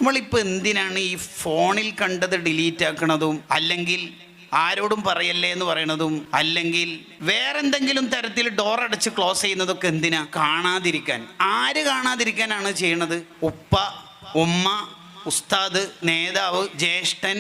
നമ്മളിപ്പോൾ എന്തിനാണ് ഈ ഫോണിൽ കണ്ടത് ഡിലീറ്റ് ആക്കണതും, അല്ലെങ്കിൽ ആരോടും പറയല്ലേ എന്ന് പറയണതും, അല്ലെങ്കിൽ വേറെന്തെങ്കിലും തരത്തിൽ ഡോർ അടച്ച് ക്ലോസ് ചെയ്യുന്നതൊക്കെ എന്തിനാ? കാണാതിരിക്കാൻ. ആര് കാണാതിരിക്കാനാണ് ചെയ്യണത്? ഉപ്പ, ഉമ്മ, ഉസ്താദ്, നേതാവ്, ജ്യേഷ്ഠൻ,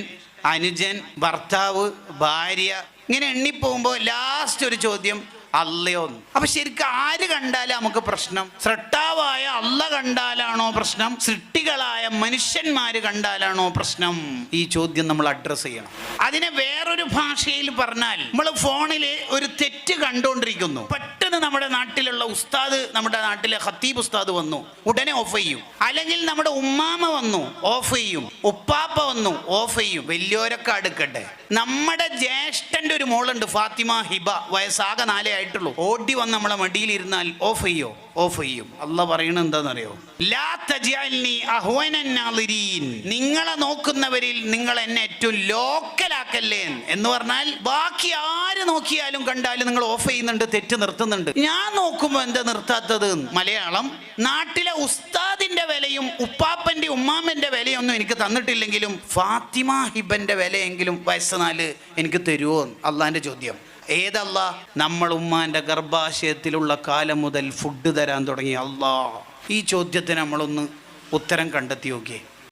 അനുജൻ, ഭർത്താവ്, ഭാര്യ, ഇങ്ങനെ എണ്ണിപ്പോകുമ്പോൾ ലാസ്റ്റ് ഒരു ചോദ്യം, അല്ലയോ? അപ്പൊ ശരിക്കും ആര് കണ്ടാലും നമുക്ക് പ്രശ്നം? സൃഷ്ടാവായ അല്ല കണ്ടാലാണോ പ്രശ്നം? സൃഷ്ടികളായ മനുഷ്യന്മാര് കണ്ടാലാണോ പ്രശ്നം? ഈ ചോദ്യം നമ്മൾ അഡ്രസ് ചെയ്യണം. അതിനെ വേറൊരു ഭാഷയിൽ പറഞ്ഞാൽ, നമ്മൾ ഫോണില് ഒരു തെറ്റ് കണ്ടുകൊണ്ടിരിക്കുന്നു, പെട്ടെന്ന് നമ്മുടെ നാട്ടിലുള്ള ഉസ്താദ്, നമ്മുടെ നാട്ടിലെ ഖത്തീബ് ഉസ്താദ് വന്നു, ഉടനെ ഓഫ് ചെയ്യും. അല്ലെങ്കിൽ നമ്മുടെ ഉമ്മാമ വന്നു, ഓഫ് ചെയ്യും. ഉപ്പാപ്പ വന്നു, ഓഫ് ചെയ്യും. വലിയോരൊക്കെ അടുക്കട്ടെ, നമ്മുടെ ജ്യേഷ്ഠന്റെ ഒരു മോളുണ്ട്, ഫാത്തിമ ഹിബ, വയസ്സാകെ 4 ആയിട്ടുള്ളൂ. ഓടി വന്ന് നമ്മളെ മടിയിലിരുന്നാൽ ഓഫ് ചെയ്യോ? ഓഫ് ചെയ്യും. അള്ളാഹ് പറയണത് എന്താണെന്നറിയോ? ലാ തജ്അൽനി അഹ്വനൻ നാളിരീൻ, നിങ്ങളെ നോക്കുന്നവരിൽ നിങ്ങൾ എന്നെ ഏറ്റവും ലോക്കലാക്കല്ലേ എന്ന് പറഞ്ഞാൽ, ബാക്കി ആര് നോക്കിയാലും കണ്ടാലും നിങ്ങൾ ഓഫ് ചെയ്യുന്നുണ്ട്, തെറ്റ് നിർത്തുന്നുണ്ട്. ഞാൻ നോക്കുമ്പോൾ എന്താ നിർത്താത്തത്? മലയാളം, നാട്ടിലെ ഉസ്താദിന്റെ വിലയും ഉപ്പാപ്പന്റെ ഉമ്മാമ്മന്റെ വിലയൊന്നും എനിക്ക് തന്നിട്ടില്ലെങ്കിലും ഫാത്തിമ ഹിബന്റെ വിലയെങ്കിലും വയസ്സ് 4 എനിക്ക് തരുമോ? അള്ളാന്റെ ചോദ്യം. ഏതല്ല? നമ്മൾ ഉമ്മാന്റെ ഗർഭാശയത്തിലുള്ള കാലം മുതൽ ഫുഡ് തരാൻ തുടങ്ങി അല്ലാ. ഈ ചോദ്യത്തിന് നമ്മളൊന്ന് ഉത്തരം കണ്ടെത്തി നോക്കിയേ.